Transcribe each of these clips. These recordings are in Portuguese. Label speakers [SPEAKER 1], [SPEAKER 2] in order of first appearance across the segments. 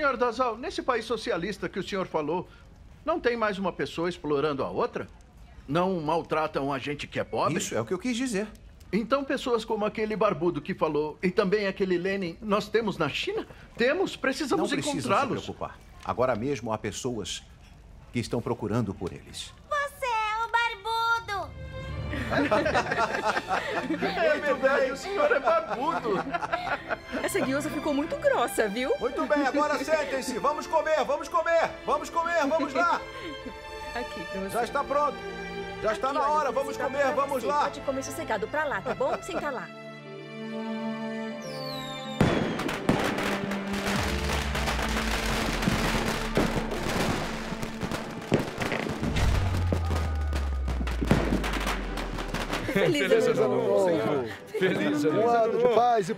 [SPEAKER 1] Senhor Dazal, nesse país socialista que o senhor falou, não tem mais uma pessoa explorando a outra? Não maltratam a gente que é pobre?
[SPEAKER 2] Isso é o que eu quis dizer.
[SPEAKER 1] Então pessoas como aquele barbudo que falou e também aquele Lenin, nós temos na China? Temos, precisamos
[SPEAKER 2] encontrá-los. Não precisam se preocupar. Agora mesmo há pessoas que estão procurando por eles.
[SPEAKER 3] Você é o barbudo!
[SPEAKER 1] É verdade, o senhor é barbudo.
[SPEAKER 4] Essa guiosa ficou muito grossa, viu?
[SPEAKER 2] Muito bem, agora sentem-se. Vamos comer, vamos comer. Vamos comer, vamos lá.
[SPEAKER 4] Aqui, pra você.
[SPEAKER 2] Já está pronto. Já está na hora, vamos comer, vamos lá.
[SPEAKER 4] Pode comer sossegado pra lá, tá bom? Senta lá. Feliz ano novo!
[SPEAKER 5] Feliz ano de paz e...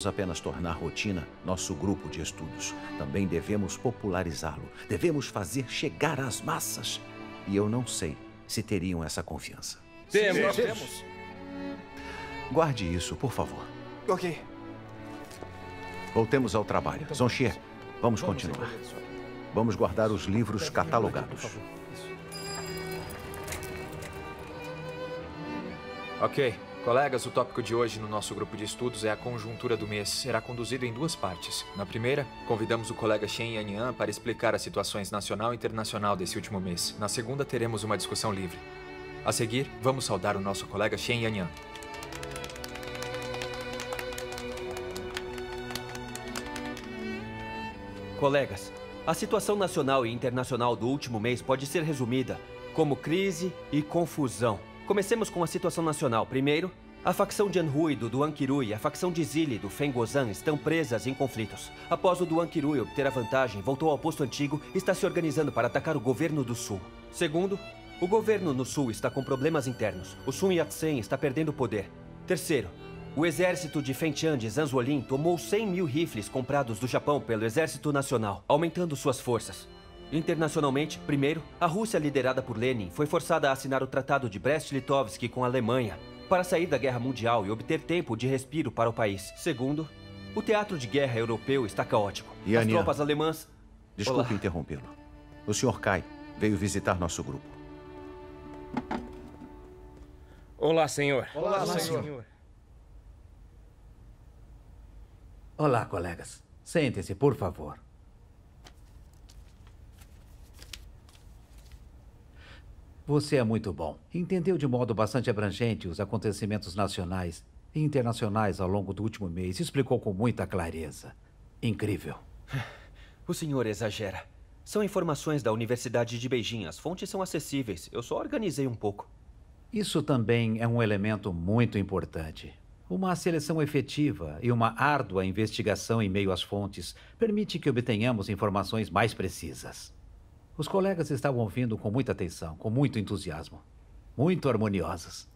[SPEAKER 2] apenas tornar rotina nosso grupo de estudos. Também devemos popularizá-lo. Devemos fazer chegar às massas. E eu não sei se teriam essa confiança.
[SPEAKER 5] Temos.
[SPEAKER 2] Guarde isso, por favor.
[SPEAKER 6] Ok.
[SPEAKER 2] Voltemos ao trabalho. Zonchier, vamos continuar. Vamos guardar os livros catalogados.
[SPEAKER 6] Ok. Colegas, o tópico de hoje no nosso grupo de estudos é a conjuntura do mês. Será conduzido em 2 partes. Na primeira, convidamos o colega Shen Yanyan para explicar as situações nacional e internacional desse último mês. Na segunda, teremos uma discussão livre. A seguir, vamos saudar o nosso colega Shen Yanyan.
[SPEAKER 7] Colegas, a situação nacional e internacional do último mês pode ser resumida como crise e confusão. Comecemos com a situação nacional. Primeiro, a facção de Anhui do Duan Qirui e a facção de Zili do Feng Gozan estão presas em conflitos. Após o Duan Qirui obter a vantagem, voltou ao posto antigo e está se organizando para atacar o governo do sul. Segundo, o governo no sul está com problemas internos. O Sun Yat-sen está perdendo poder. Terceiro, o exército de Fengtian de Zanzuolin tomou 100 mil rifles comprados do Japão pelo Exército Nacional, aumentando suas forças. Internacionalmente, primeiro, a Rússia, liderada por Lenin, foi forçada a assinar o Tratado de Brest-Litovsk com a Alemanha para sair da Guerra Mundial e obter tempo de respiro para o país. Segundo, o teatro de guerra europeu está caótico. As tropas alemãs...
[SPEAKER 2] Desculpe interrompê-lo. O Sr. Kai veio visitar nosso grupo.
[SPEAKER 8] Olá, senhor.
[SPEAKER 5] Olá, senhor.
[SPEAKER 9] Olá, colegas. Sentem-se, por favor. Você é muito bom. Entendeu de modo bastante abrangente os acontecimentos nacionais e internacionais ao longo do último mês. Explicou com muita clareza. Incrível.
[SPEAKER 7] O senhor exagera. São informações da Universidade de Beijing. As fontes são acessíveis. Eu só organizei um pouco.
[SPEAKER 9] Isso também é um elemento muito importante. Uma seleção efetiva e uma árdua investigação em meio às fontes permite que obtenhamos informações mais precisas. Os colegas estavam ouvindo com muita atenção, com muito entusiasmo. Muito harmoniosos.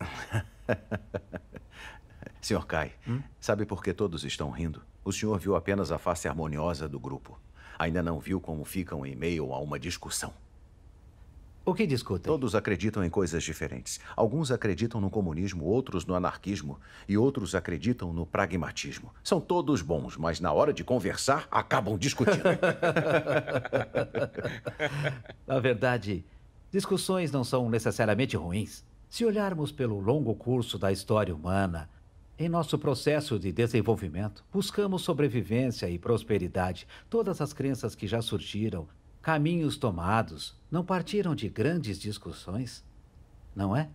[SPEAKER 2] Sr. Kai, sabe por que todos estão rindo? O senhor viu apenas a face harmoniosa do grupo. Ainda não viu como ficam em meio a uma discussão.
[SPEAKER 9] O que discutem?
[SPEAKER 2] Todos acreditam em coisas diferentes. Alguns acreditam no comunismo, outros no anarquismo e outros acreditam no pragmatismo. São todos bons, mas na hora de conversar, acabam discutindo.
[SPEAKER 9] Na verdade, discussões não são necessariamente ruins. Se olharmos pelo longo curso da história humana, em nosso processo de desenvolvimento, buscamos sobrevivência e prosperidade. Todas as crenças que já surgiram, caminhos tomados, não partiram de grandes discussões, não é?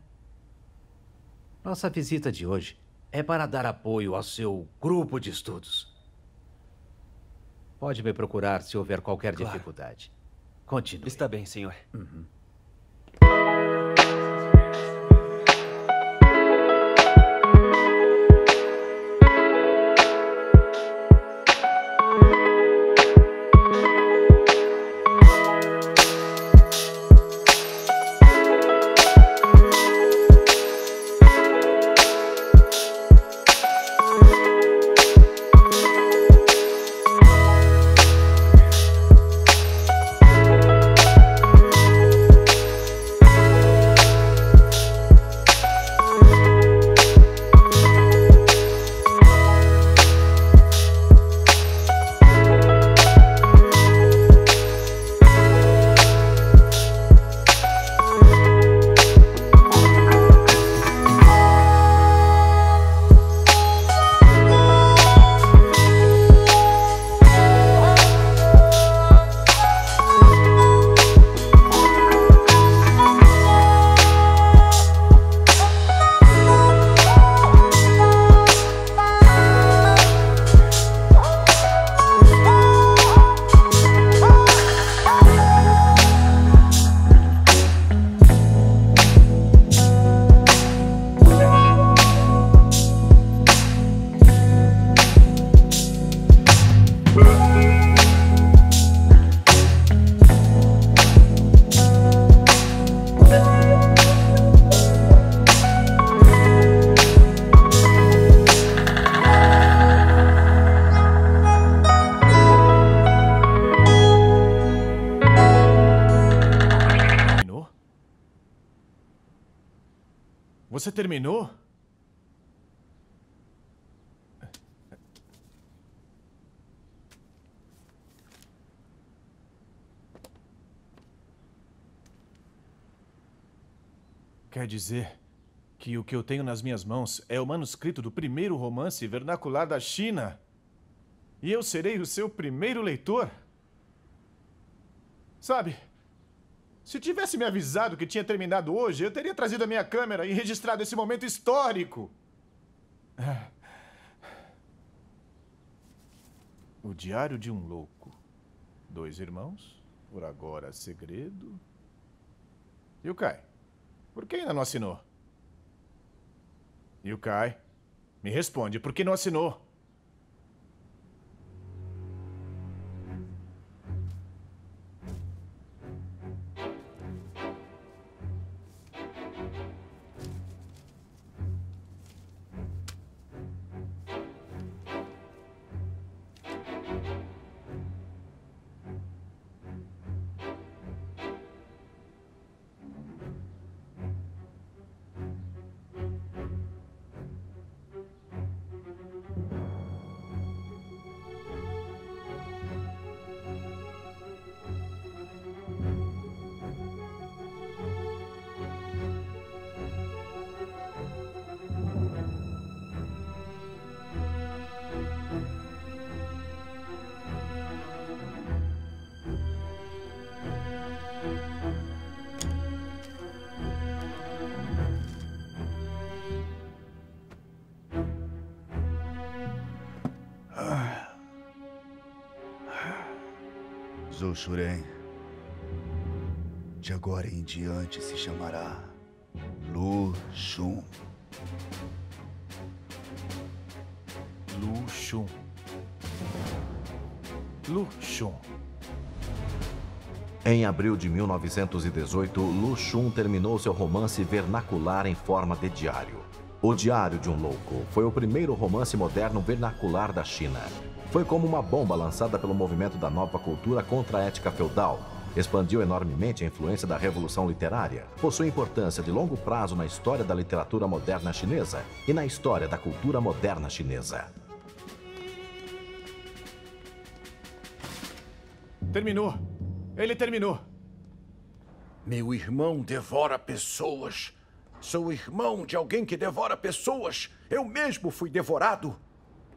[SPEAKER 9] Nossa visita de hoje é para dar apoio ao seu grupo de estudos. Pode me procurar se houver qualquer dificuldade. Continue.
[SPEAKER 7] Está bem, senhor.
[SPEAKER 10] Você terminou? Quer dizer que o que eu tenho nas minhas mãos é o manuscrito do primeiro romance vernacular da China? E eu serei o seu primeiro leitor? Sabe, se tivesse me avisado que tinha terminado hoje, eu teria trazido a minha câmera e registrado esse momento histórico. O Diário de um Louco. 2 irmãos, por agora segredo. Yukai, por que ainda não assinou? Yukai, me responde, por que não assinou?
[SPEAKER 11] Zhou Shuren, de agora em diante se chamará Lu Xun.
[SPEAKER 10] Lu Xun. Lu Xun.
[SPEAKER 2] Em abril de 1918, Lu Xun terminou seu romance vernacular em forma de diário. O Diário de um Louco foi o primeiro romance moderno vernacular da China. Foi como uma bomba lançada pelo movimento da nova cultura contra a ética feudal. Expandiu enormemente a influência da Revolução Literária. Possui importância de longo prazo na história da literatura moderna chinesa e na história da cultura moderna chinesa.
[SPEAKER 10] Terminou. Ele terminou.
[SPEAKER 12] Meu irmão devora pessoas. Sou irmão de alguém que devora pessoas. Eu mesmo fui devorado.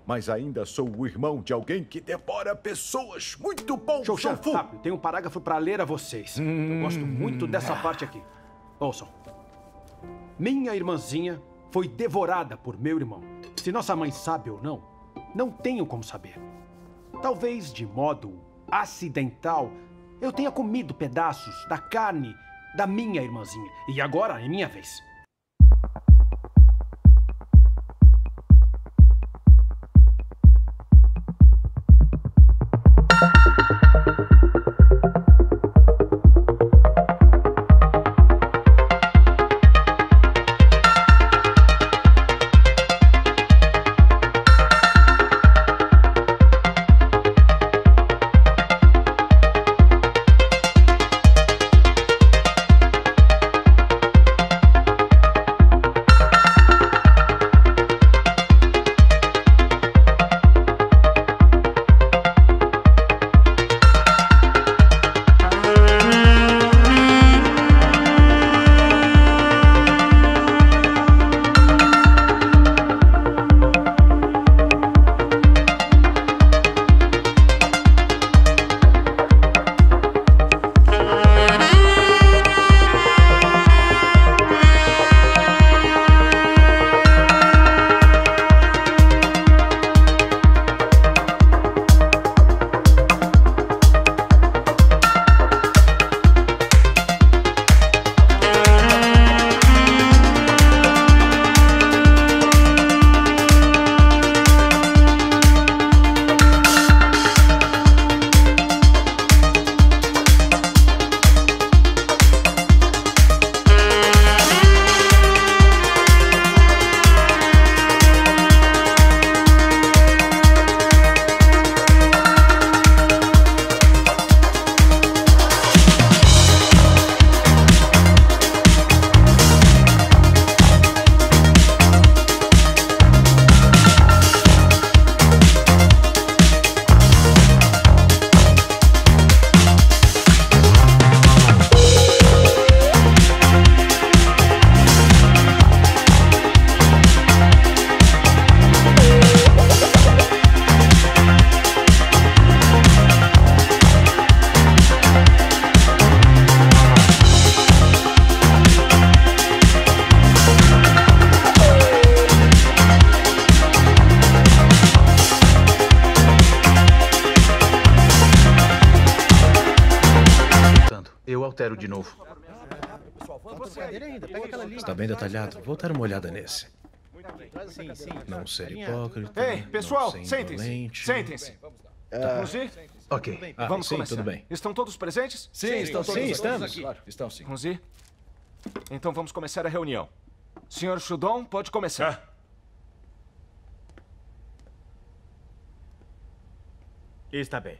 [SPEAKER 12] Mas ainda sou o irmão de alguém que devora pessoas. Muito bom,
[SPEAKER 13] Shou-chan, rápido. Tem um parágrafo para ler a vocês. Eu gosto muito dessa parte aqui. Ouçam. Minha irmãzinha foi devorada por meu irmão. Se nossa mãe sabe ou não, não tenho como saber. Talvez de modo acidental, eu tenha comido pedaços da carne da minha irmãzinha. E agora é minha vez.
[SPEAKER 14] altero de novo. Está bem detalhado. Vou dar uma olhada nesse. Não ser hipócrita.
[SPEAKER 15] Ei, pessoal,
[SPEAKER 14] não ser
[SPEAKER 15] sentem-se.
[SPEAKER 14] indolente.
[SPEAKER 15] Sentem-se. Vamos ir?
[SPEAKER 14] Ok.
[SPEAKER 15] Vamos
[SPEAKER 14] sim,
[SPEAKER 15] começar.
[SPEAKER 14] tudo bem.
[SPEAKER 15] Estão todos presentes?
[SPEAKER 14] Sim, estão todos. Sim, estamos.
[SPEAKER 15] Claro, estão sim. Vamos ir? Então vamos começar a reunião. Senhor Shudon, pode começar.
[SPEAKER 16] Está bem.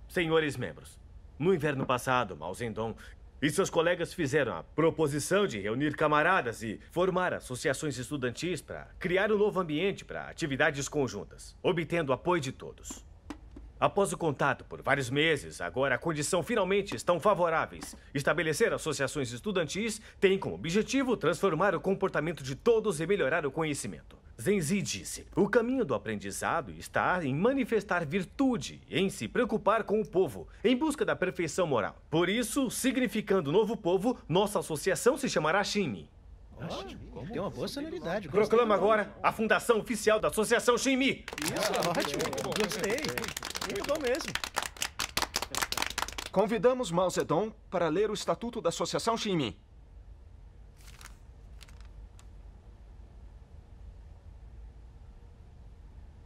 [SPEAKER 16] Senhores membros, no inverno passado, Mao Zedong e seus colegas fizeram a proposição de reunir camaradas e formar associações estudantis para criar um novo ambiente para atividades conjuntas, obtendo apoio de todos. Após o contato por vários meses, agora a condição finalmente estão favoráveis. Estabelecer associações estudantis tem como objetivo transformar o comportamento de todos e melhorar o conhecimento. Zenzi disse, o caminho do aprendizado está em manifestar virtude, em se preocupar com o povo, em busca da perfeição moral. Por isso, significando novo povo, nossa associação se chamará Shinmin.
[SPEAKER 14] Tem uma boa sonoridade.
[SPEAKER 16] Proclamo agora a fundação oficial da Associação Shinmin.
[SPEAKER 14] Isso, ótimo. Gostei. Muito bom mesmo.
[SPEAKER 15] Convidamos Mao Zedong para ler o Estatuto da Associação Shinmin.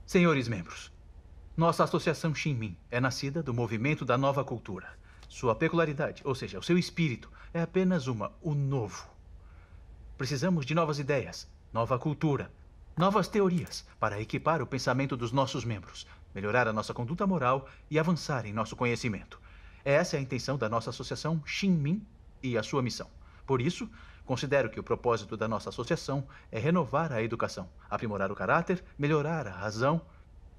[SPEAKER 14] Senhores membros, nossa Associação Shinmin é nascida do movimento da nova cultura. Sua peculiaridade, ou seja, o seu espírito, é apenas o novo. Precisamos de novas ideias, nova cultura, novas teorias para equipar o pensamento dos nossos membros, melhorar a nossa conduta moral e avançar em nosso conhecimento. Essa é a intenção da nossa associação Shinmin e a sua missão. Por isso, considero que o propósito da nossa associação é renovar a educação, aprimorar o caráter, melhorar a razão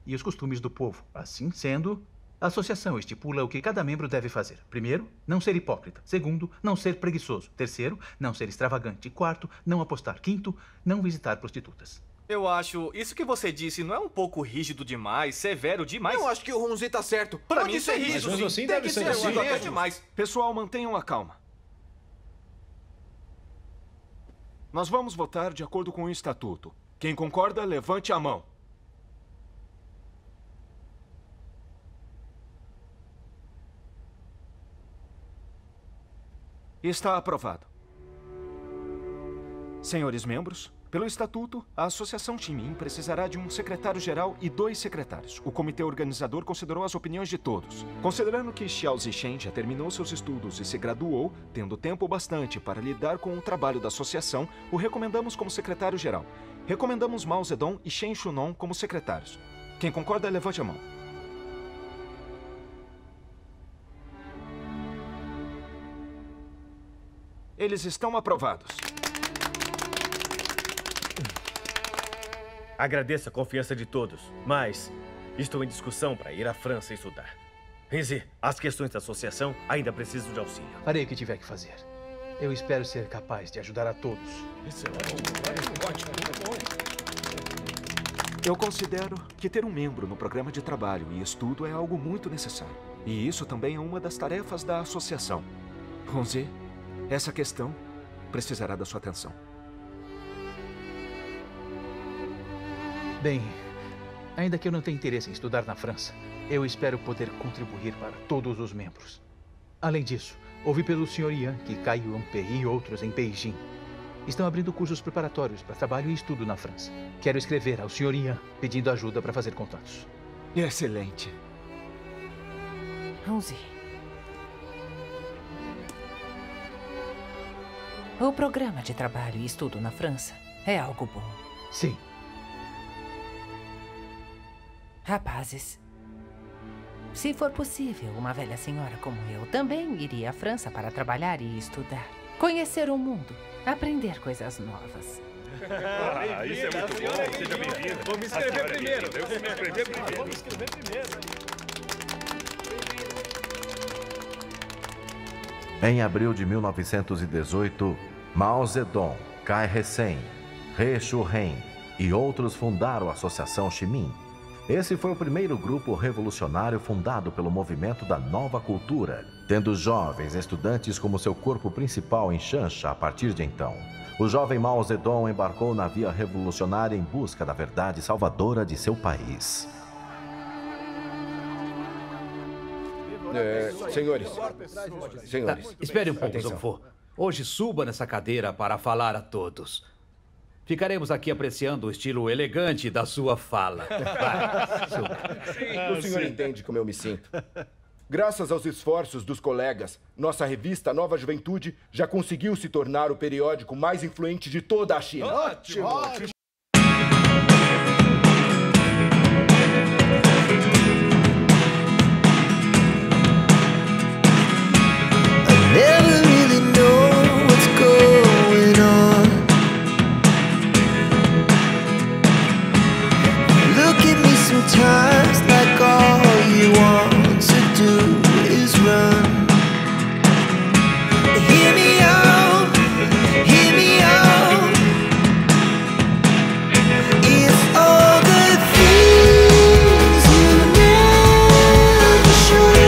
[SPEAKER 14] e os costumes do povo. Assim sendo, a associação estipula o que cada membro deve fazer. Primeiro, não ser hipócrita. Segundo, não ser preguiçoso. Terceiro, não ser extravagante. Quarto, não apostar. Quinto, não visitar prostitutas.
[SPEAKER 17] Eu acho, isso que você disse não é um pouco rígido demais, severo demais?
[SPEAKER 15] Eu acho que o Runzi tá certo.
[SPEAKER 17] Pra mim isso é rígido, sim.
[SPEAKER 15] Assim
[SPEAKER 17] Tem que ser rígido até demais.
[SPEAKER 15] Pessoal, mantenham a calma. Nós vamos votar de acordo com o estatuto. Quem concorda, levante a mão. Está aprovado. Senhores membros, pelo estatuto, a Associação Shinmin precisará de um secretário-geral e 2 secretários. O comitê organizador considerou as opiniões de todos. Considerando que Xiao Zishen já terminou seus estudos e se graduou, tendo tempo bastante para lidar com o trabalho da associação, o recomendamos como secretário-geral. Recomendamos Mao Zedong e Shen Shunon como secretários. Quem concorda, levante a mão. Eles estão aprovados.
[SPEAKER 16] Agradeço a confiança de todos, mas estou em discussão para ir à França estudar. Renzi, as questões da associação ainda precisam de auxílio.
[SPEAKER 14] Farei o que tiver que fazer. Eu espero ser capaz de ajudar a todos.
[SPEAKER 15] Eu considero que ter um membro no programa de trabalho e estudo é algo muito necessário. E isso também é uma das tarefas da associação. Runzi, essa questão precisará da sua atenção.
[SPEAKER 14] Bem, ainda que eu não tenha interesse em estudar na França, eu espero poder contribuir para todos os membros. Além disso, ouvi pelo Sr. Yan que Cai Yuanpei e outros em Beijing estão abrindo cursos preparatórios para trabalho e estudo na França. Quero escrever ao Sr. Yan pedindo ajuda para fazer contatos.
[SPEAKER 15] Excelente.
[SPEAKER 18] Runzi. O programa de trabalho e estudo na França é algo bom.
[SPEAKER 14] Sim.
[SPEAKER 18] Rapazes, se for possível, uma velha senhora como eu também iria à França para trabalhar e estudar. Conhecer o mundo, aprender coisas novas.
[SPEAKER 19] Isso é muito bom. Seja bem-vindo.
[SPEAKER 13] Vou me inscrever primeiro.
[SPEAKER 19] Eu vou me inscrever primeiro.
[SPEAKER 13] Vou me inscrever primeiro.
[SPEAKER 2] Em abril de 1918, Mao Zedong, Cai He-sen, He Shu-hen e outros fundaram a Associação Shinmin. Esse foi o primeiro grupo revolucionário fundado pelo movimento da nova cultura, tendo jovens estudantes como seu corpo principal em Changsha a partir de então. O jovem Mao Zedong embarcou na via revolucionária em busca da verdade salvadora de seu país.
[SPEAKER 20] Senhores.
[SPEAKER 9] Tá, espere um pouco, Zong Fu. Hoje suba nessa cadeira para falar a todos. Ficaremos aqui apreciando o estilo elegante da sua fala. Vai, suba.
[SPEAKER 20] O senhor entende como eu me sinto. Graças aos esforços dos colegas, nossa revista Nova Juventude já conseguiu se tornar o periódico mais influente de toda a China.
[SPEAKER 19] Ótimo! Ótimo.
[SPEAKER 21] Never really know what's going on. Look at me sometimes like all you want to do is run. Hear me out, hear me out. It's all the things you never show.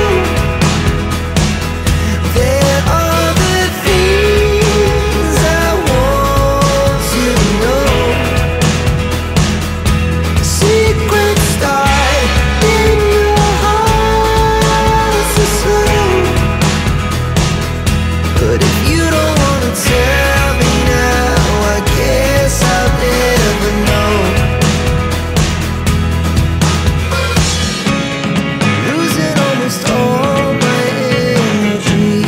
[SPEAKER 21] There are the things I want to know. Secrets start in your heart so slow. But if you don't wanna tell me now, I guess I'll never know. Losing almost all my energy.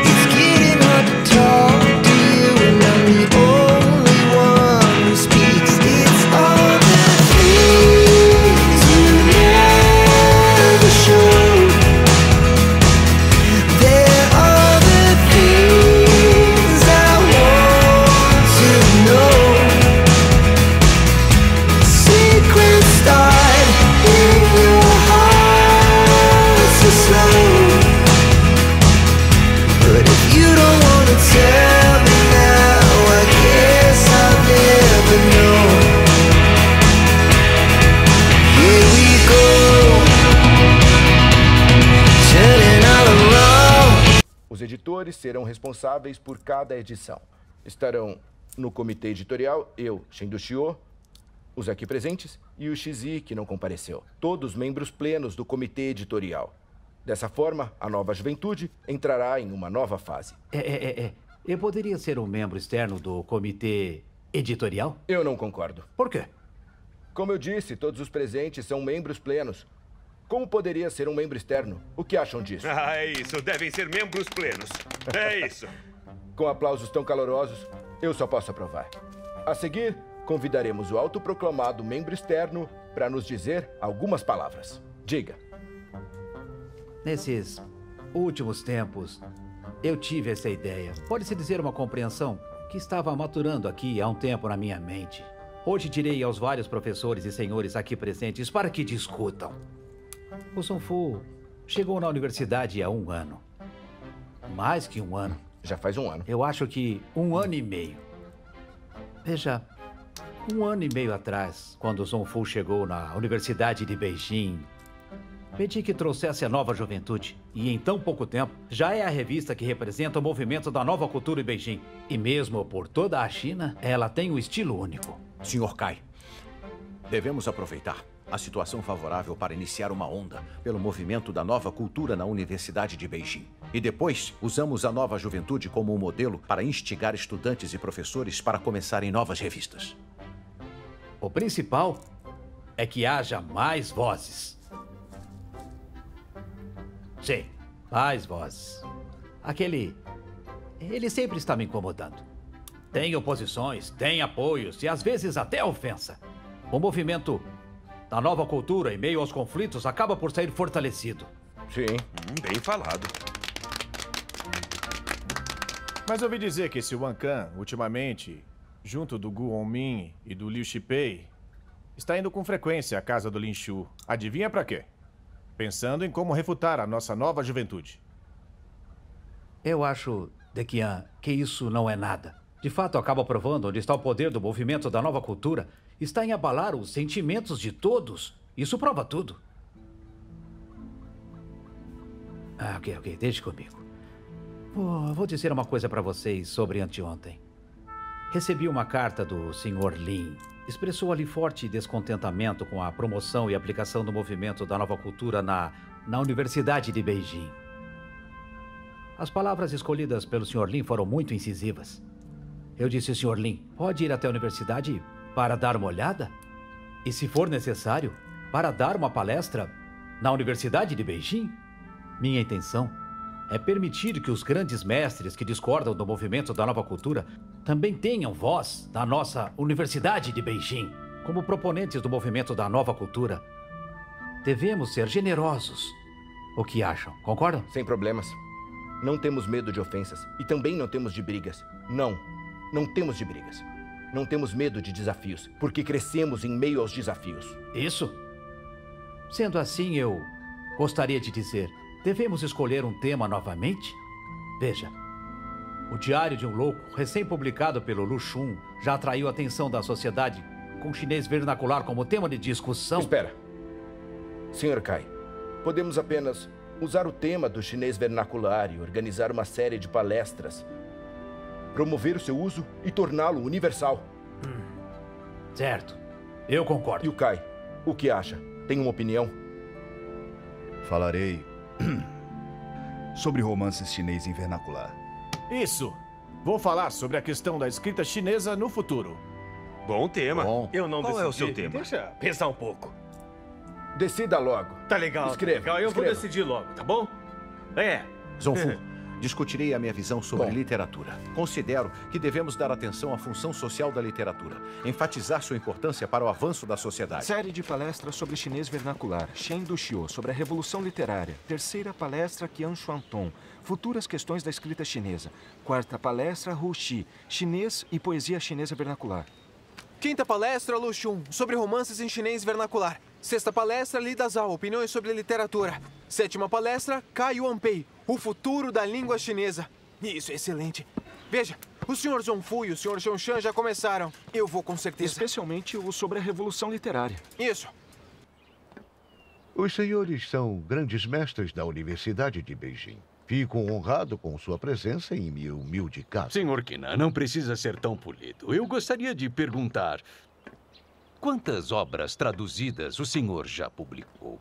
[SPEAKER 21] It's getting hard to talk to you, and I'm the only one who speaks. It's all the things you never show. There are the things I want to know. Secrets start in your heart so slow. But if you don't wanna tell me now, I guess I'll never know. Here we go, turning all around.
[SPEAKER 20] Os editores serão responsáveis por cada edição. Estarão no comitê editorial eu, Shen Duxiu, os aqui presentes e o Xizi, que não compareceu. Todos membros plenos do comitê editorial. Dessa forma, a Nova Juventude entrará em uma nova fase.
[SPEAKER 9] Eu poderia ser um membro externo do comitê editorial?
[SPEAKER 20] Eu não concordo.
[SPEAKER 9] Por quê?
[SPEAKER 20] Como eu disse, todos os presentes são membros plenos. Como poderia ser um membro externo? O que acham disso?
[SPEAKER 19] Ah, é isso. Devem ser membros plenos. É isso.
[SPEAKER 20] Com aplausos tão calorosos, eu só posso aprovar. A seguir, convidaremos o autoproclamado membro externo para nos dizer algumas palavras. Diga.
[SPEAKER 9] Nesses últimos tempos, eu tive essa ideia. Pode-se dizer uma compreensão que estava maturando aqui há um tempo na minha mente. Hoje direi aos vários professores e senhores aqui presentes para que discutam. O Zong Fu chegou na universidade há 1 ano. Mais que 1 ano.
[SPEAKER 20] Já faz 1 ano.
[SPEAKER 9] Eu acho que 1 ano e meio. Veja, 1 ano e meio atrás, quando o Zong Fu chegou na Universidade de Beijing, pedi que trouxesse a Nova Juventude. E em tão pouco tempo, já é a revista que representa o movimento da nova cultura em Beijing. E mesmo por toda a China, ela tem um estilo único.
[SPEAKER 12] Sr. Cai, devemos aproveitar a situação favorável para iniciar uma onda pelo movimento da nova cultura na Universidade de Beijing. E depois, usamos a Nova Juventude como um modelo para instigar estudantes e professores para começarem novas revistas.
[SPEAKER 9] O principal é que haja mais vozes. Sim, mais vozes. Ele sempre está me incomodando. Tem oposições, tem apoios e às vezes até ofensa. O movimento da nova cultura em meio aos conflitos acaba por sair fortalecido.
[SPEAKER 20] Sim.
[SPEAKER 19] Bem falado.
[SPEAKER 10] Mas ouvi dizer que esse Wang Kan, ultimamente, junto do Gu Hongmin e do Liu Shipei, está indo com frequência à casa do Lin Shu. Adivinha pra quê? Pensando em como refutar a nossa Nova Juventude.
[SPEAKER 9] Eu acho, Deqian, que isso não é nada. De fato, acaba provando onde está o poder do movimento da nova cultura. Está em abalar os sentimentos de todos. Isso prova tudo. Ok, deixe comigo. Vou dizer uma coisa para vocês sobre anteontem. Recebi uma carta do Sr. Lin. expressou ali forte descontentamento com a promoção e aplicação do movimento da nova cultura na Universidade de Beijing. As palavras escolhidas pelo Sr. Lin foram muito incisivas. Eu disse, Sr. Lin, pode ir até a universidade para dar uma olhada? E se for necessário, para dar uma palestra na Universidade de Beijing? Minha intenção é permitir que os grandes mestres que discordam do movimento da nova cultura também tenham voz na nossa Universidade de Beijing. Como proponentes do movimento da nova cultura, devemos ser generosos. O que acham? Concordam?
[SPEAKER 20] Sem problemas. Não temos medo de ofensas. E também não temos de brigas. Não temos de brigas. Não temos medo de desafios, porque crescemos em meio aos desafios.
[SPEAKER 9] Isso? Sendo assim, eu gostaria de dizer, devemos escolher um tema novamente? Veja, o Diário de um Louco, recém-publicado pelo Lu Xun, já atraiu a atenção da sociedade com chinês vernacular como tema de discussão.
[SPEAKER 20] Espera. Sr. Kai, podemos apenas usar o tema do chinês vernacular e organizar uma série de palestras, promover o seu uso e torná-lo universal.
[SPEAKER 9] Certo. Eu concordo.
[SPEAKER 20] E o Kai, o que acha? Tem uma opinião?
[SPEAKER 11] Falarei sobre romances chinês em vernacular.
[SPEAKER 10] Isso! Vou falar sobre a questão da escrita chinesa no futuro.
[SPEAKER 19] Bom tema.
[SPEAKER 10] Bom.
[SPEAKER 16] Eu não
[SPEAKER 19] Qual
[SPEAKER 16] decidi.
[SPEAKER 19] é o seu tema?
[SPEAKER 16] Deixa pensar um pouco.
[SPEAKER 20] Decida logo.
[SPEAKER 16] Tá legal.
[SPEAKER 20] Escreva.
[SPEAKER 16] Tá legal. Eu vou
[SPEAKER 20] escreva.
[SPEAKER 16] decidir logo, tá bom?
[SPEAKER 3] Zonfu, discutirei a minha visão sobre literatura. Considero que devemos dar atenção à função social da literatura, enfatizar sua importância para o avanço da sociedade.
[SPEAKER 15] Série de palestras sobre chinês vernacular. Shen Duxiu, sobre a Revolução Literária. Terceira palestra, Qian Xuantong, futuras questões da escrita chinesa. Quarta palestra, Hu Xi, chinês e poesia chinesa vernacular.
[SPEAKER 22] Quinta palestra, Lu Xun, sobre romances em chinês vernacular. Sexta palestra, Li Dazhao, opiniões sobre literatura. Sétima palestra, Kai Yuanpei, o futuro da língua chinesa. Isso é excelente. Veja, o Sr. Zonfu e o Sr. Xiaoshan já começaram. Eu vou com certeza.
[SPEAKER 15] Especialmente o sobre a Revolução Literária.
[SPEAKER 22] Isso.
[SPEAKER 23] Os senhores são grandes mestres da Universidade de Beijing. Fico honrado com sua presença em minha humilde casa.
[SPEAKER 24] Senhor Qinan, não precisa ser tão polido. Eu gostaria de perguntar... Quantas obras traduzidas o senhor já publicou?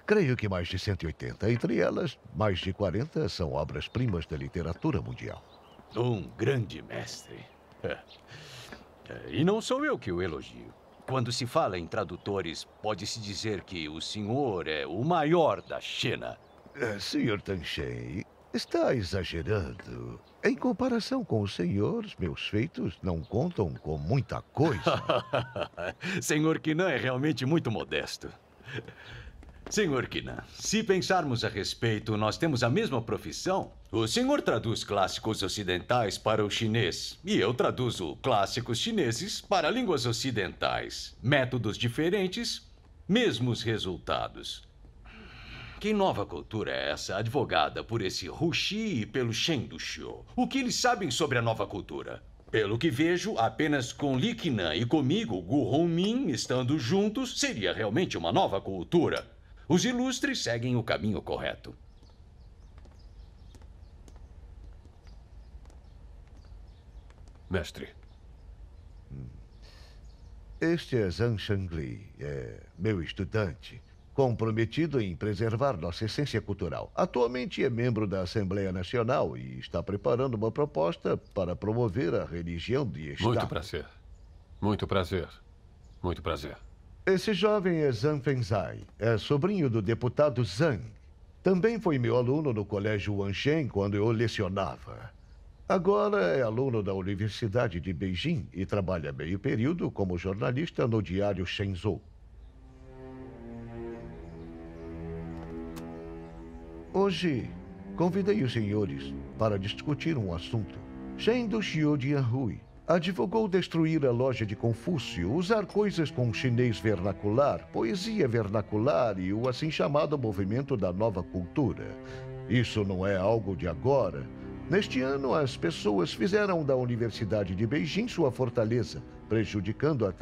[SPEAKER 23] Creio que mais de 180. Entre elas, mais de 40 são obras-primas da literatura mundial.
[SPEAKER 24] Um grande mestre. E não sou eu que o elogio. Quando se fala em tradutores, pode-se dizer que o senhor é o maior da China.
[SPEAKER 23] Sr. Tang Shen, está exagerando. Em comparação com o senhor, meus feitos não contam com muita coisa.
[SPEAKER 24] Senhor Qinan é realmente muito modesto. Senhor Qinan, se pensarmos a respeito, nós temos a mesma profissão. O senhor traduz clássicos ocidentais para o chinês e eu traduzo clássicos chineses para línguas ocidentais. Métodos diferentes, mesmos resultados. Que nova cultura é essa, advogada por esse Hu Xi e pelo Shen Duxiu? O que eles sabem sobre a nova cultura? Pelo que vejo, apenas com Li Qinan e comigo, Gu Hongmin, estando juntos, seria realmente uma nova cultura. Os ilustres seguem o caminho correto.
[SPEAKER 23] Mestre. Este é Zhang Shangli, é meu estudante, comprometido em preservar nossa essência cultural. Atualmente é membro da Assembleia Nacional e está preparando uma proposta para promover a religião de Estado.
[SPEAKER 25] Muito prazer. Muito prazer. Muito prazer.
[SPEAKER 23] Esse jovem é Zhang Fengzai, é sobrinho do deputado Zhang. Também foi meu aluno no Colégio Wanshen quando eu lecionava. Agora é aluno da Universidade de Beijing e trabalha meio período como jornalista no diário Shenzhou. Hoje, convidei os senhores para discutir um assunto. Shen Duxiu de Anhui advogou destruir a loja de Confúcio, usar coisas com chinês vernacular, poesia vernacular e o assim chamado movimento da nova cultura. Isso não é algo de agora. Neste ano, as pessoas fizeram da Universidade de Beijing sua fortaleza, prejudicando a...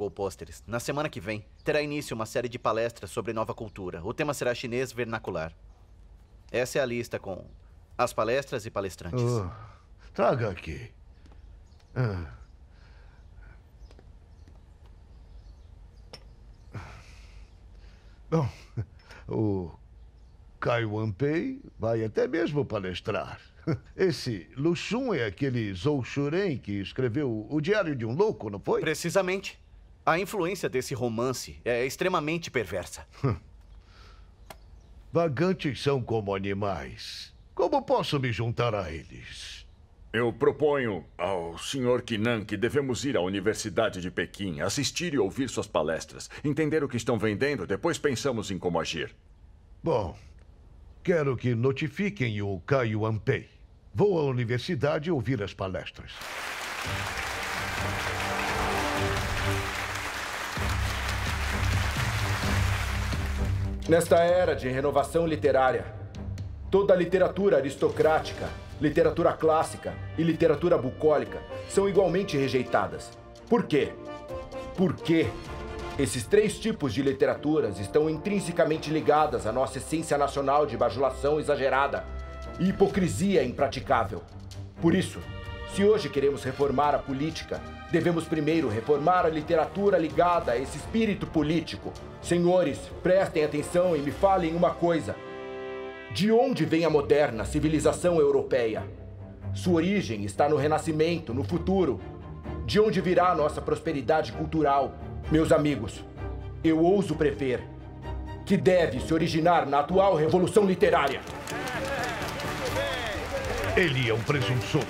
[SPEAKER 1] divulgou pôsteres. Na semana que vem, terá início uma série de palestras sobre nova cultura. O tema será chinês vernacular. Essa é a lista com as palestras e palestrantes.
[SPEAKER 23] Traga aqui. Bom, o Kai Wanpei vai até mesmo palestrar. Esse Lu Xun é aquele Zhou Shuren que escreveu O Diário de um Louco, não foi?
[SPEAKER 1] Precisamente. A influência desse romance é extremamente perversa.
[SPEAKER 23] Vagantes são como animais. Como posso me juntar a eles?
[SPEAKER 12] Eu proponho ao Sr. Qinan que devemos ir à Universidade de Pequim, assistir e ouvir suas palestras, entender o que estão vendendo, depois pensamos em como agir.
[SPEAKER 23] Bom, quero que notifiquem o Kai Wanpei. Vou à universidade ouvir as palestras.
[SPEAKER 20] Nesta era de renovação literária, toda a literatura aristocrática, literatura clássica e literatura bucólica são igualmente rejeitadas. Por quê? Porque esses três tipos de literaturas estão intrinsecamente ligadas à nossa essência nacional de bajulação exagerada e hipocrisia impraticável. Por isso, se hoje queremos reformar a política, devemos primeiro reformar a literatura ligada a esse espírito político. Senhores, prestem atenção e me falem uma coisa. De onde vem a moderna civilização europeia? Sua origem está no Renascimento, no futuro. De onde virá a nossa prosperidade cultural? Meus amigos, eu ouso prever que deve se originar na atual revolução literária.
[SPEAKER 23] Ele é um presunçoso.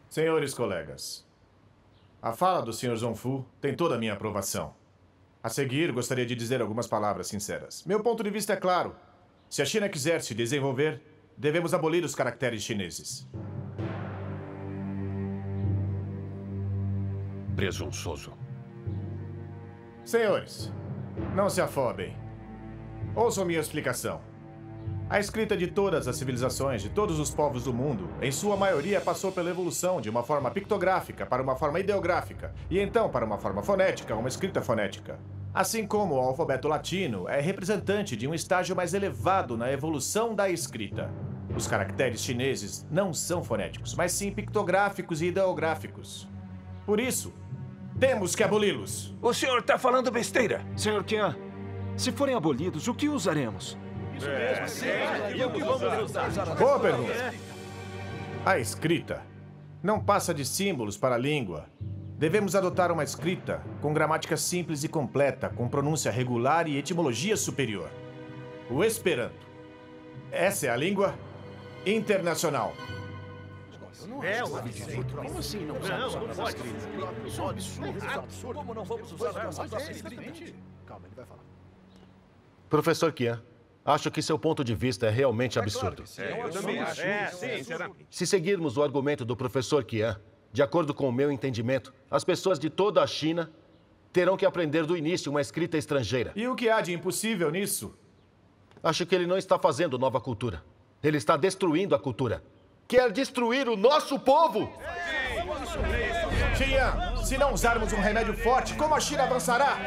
[SPEAKER 10] Senhores colegas, a fala do Sr. Zhongfu tem toda a minha aprovação. A seguir, gostaria de dizer algumas palavras sinceras. Meu ponto de vista é claro. Se a China quiser se desenvolver, devemos abolir os caracteres chineses.
[SPEAKER 25] Presunçoso.
[SPEAKER 10] Senhores, não se afobem. Ouçam minha explicação. A escrita de todas as civilizações, de todos os povos do mundo, em sua maioria passou pela evolução de uma forma pictográfica para uma forma ideográfica, e então para uma forma fonética, uma escrita fonética. Assim como o alfabeto latino é representante de um estágio mais elevado na evolução da escrita. Os caracteres chineses não são fonéticos, mas sim pictográficos e ideográficos. Por isso, temos que aboli-los.
[SPEAKER 15] O senhor está falando besteira. Senhor Qian, se forem abolidos, o que usaremos?
[SPEAKER 10] Isso mesmo, sim. E o que vamos usar? Boa pergunta. A escrita não passa de símbolos para a língua. Devemos adotar uma escrita com gramática simples e completa, com pronúncia regular e etimologia superior. O Esperanto. Essa é a língua internacional.
[SPEAKER 15] Como assim não usamos a escrita? Isso é um absurdo. Como não vamos usar a escrita?
[SPEAKER 22] Calma, ele vai falar.
[SPEAKER 4] Professor Qian, acho que seu ponto de vista é realmente absurdo.
[SPEAKER 19] Eu também acho. Sim, será?
[SPEAKER 4] Se seguirmos o argumento do professor Qian, de acordo com o meu entendimento, as pessoas de toda a China terão que aprender do início uma escrita estrangeira.
[SPEAKER 10] E o que há de impossível nisso?
[SPEAKER 4] Acho que ele não está fazendo nova cultura. Ele está destruindo a cultura. Quer destruir o nosso povo!
[SPEAKER 10] Qian, se não usarmos um remédio forte, como a China avançará?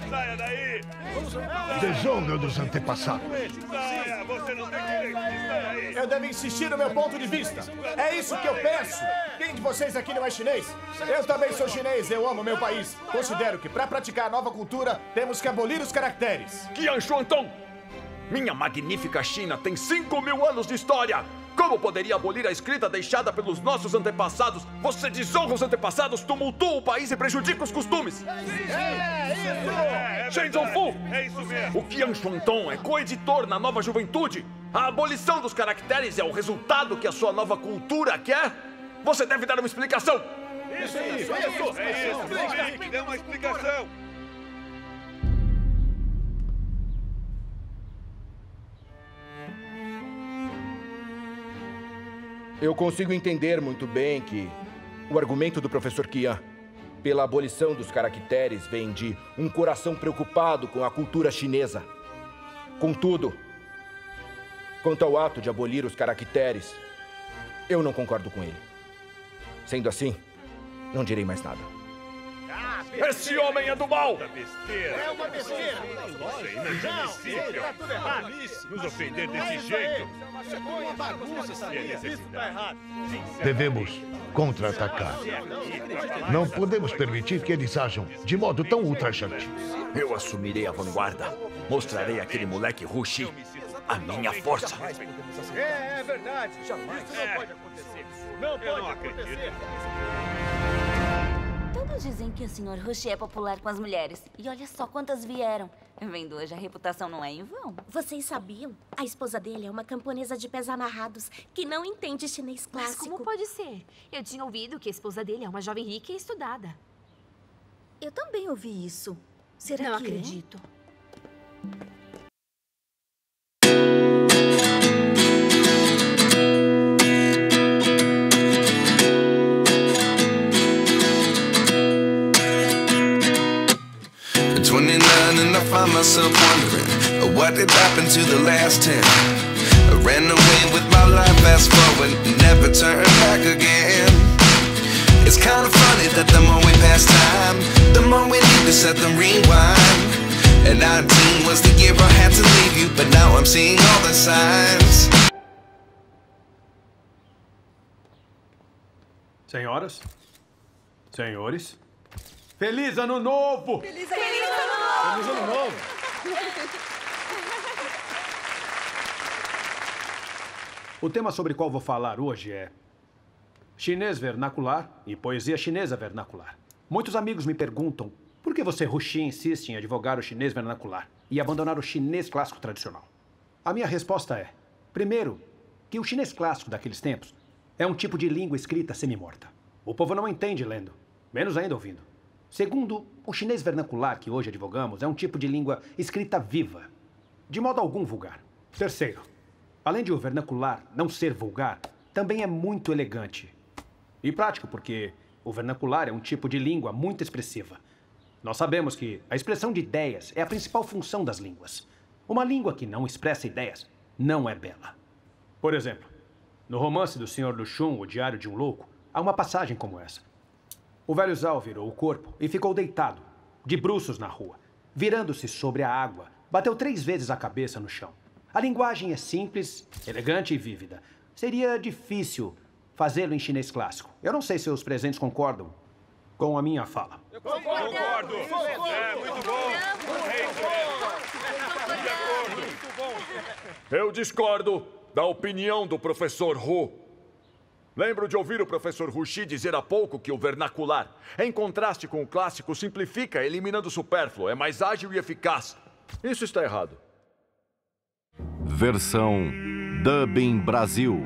[SPEAKER 19] Saia daí!
[SPEAKER 23] Desonra dos antepassados.
[SPEAKER 19] Saia! Você não tem direito de estar aí!
[SPEAKER 10] Eu devo insistir no meu ponto de vista. É isso que eu penso. Quem de vocês aqui não é chinês? Eu também sou chinês, eu amo meu país. Considero que para praticar a nova cultura, temos que abolir os caracteres.
[SPEAKER 12] Qian Xuantong! Minha magnífica China tem 5.000 anos de história! Como poderia abolir a escrita deixada pelos nossos antepassados? Você desonra os antepassados, tumultua o país e prejudica os costumes! Shen Zhongfu!
[SPEAKER 19] É isso mesmo!
[SPEAKER 12] O Qian Xuantong é coeditor na Nova Juventude! A abolição dos caracteres é o resultado que a sua nova cultura quer? Você deve dar uma explicação!
[SPEAKER 19] Isso! Tem que dar uma explicação!
[SPEAKER 20] Eu consigo entender muito bem que o argumento do professor Qian pela abolição dos caracteres vem de um coração preocupado com a cultura chinesa. Contudo, quanto ao ato de abolir os caracteres, eu não concordo com ele. Sendo assim, não direi mais nada.
[SPEAKER 12] Esse homem é do mal!
[SPEAKER 19] É uma besteira! Isso é inadmissível!
[SPEAKER 12] Tá tudo errado!
[SPEAKER 19] Nos ofender desse jeito!
[SPEAKER 12] Isso é uma bagunça, sabia? Isso tá errado!
[SPEAKER 23] Devemos contra-atacar. Não podemos permitir que eles ajam de modo tão ultrajante.
[SPEAKER 12] Eu assumirei a vanguarda. Mostrarei àquele moleque Rushi a minha força.
[SPEAKER 16] É verdade. Isso não pode acontecer. Não pode acontecer.
[SPEAKER 5] Todos dizem que o Sr. Rushi é popular com as mulheres. E olha só quantas vieram. Vendo hoje, a reputação não é em vão.
[SPEAKER 6] Vocês sabiam? A esposa dele é uma camponesa de pés amarrados que não entende chinês clássico.
[SPEAKER 7] Mas como pode ser? Eu tinha ouvido que a esposa dele é uma jovem rica e estudada.
[SPEAKER 6] Eu também ouvi isso. Será
[SPEAKER 7] não
[SPEAKER 6] que
[SPEAKER 7] acredito.
[SPEAKER 21] And I find myself wondering what did happen to the last 10. I ran away with my life, fast forward, never turn back again. It's kind of funny that the more we pass time, the more we need to set the rewind. And 19 was the year I had to leave you, but now I'm seeing all the signs.
[SPEAKER 13] Senhoras, senhores, Feliz Ano Novo!
[SPEAKER 21] Feliz Ano Novo!
[SPEAKER 13] Feliz Ano Novo! O tema sobre o qual vou falar hoje é chinês vernacular e poesia chinesa vernacular. Muitos amigos me perguntam por que você, Rushi, insiste em advogar o chinês vernacular e abandonar o chinês clássico tradicional. A minha resposta é, primeiro, que o chinês clássico daqueles tempos é um tipo de língua escrita semi-morta. O povo não entende lendo, menos ainda ouvindo. Segundo, o chinês vernacular que hoje advogamos é um tipo de língua escrita viva, de modo algum vulgar. Terceiro, além de o vernacular não ser vulgar, também é muito elegante e prático, porque o vernacular é um tipo de língua muito expressiva. Nós sabemos que a expressão de ideias é a principal função das línguas. Uma língua que não expressa ideias não é bela. Por exemplo, no romance do Sr. Lu Xun, O Diário de um Louco, há uma passagem como essa. O velho Zhao virou o corpo e ficou deitado, de bruços na rua. Virando-se sobre a água, bateu 3 vezes a cabeça no chão. A linguagem é simples, elegante e vívida. Seria difícil fazê-lo em chinês clássico. Eu não sei se os presentes concordam com a minha fala.
[SPEAKER 19] Concordo! É, muito bom!
[SPEAKER 12] Eu discordo da opinião do professor Hu. Lembro de ouvir o professor Rushi dizer há pouco que o vernacular, em contraste com o clássico, simplifica, eliminando o supérfluo, é mais ágil e eficaz. Isso está errado.
[SPEAKER 2] Versão Dubbing Brasil.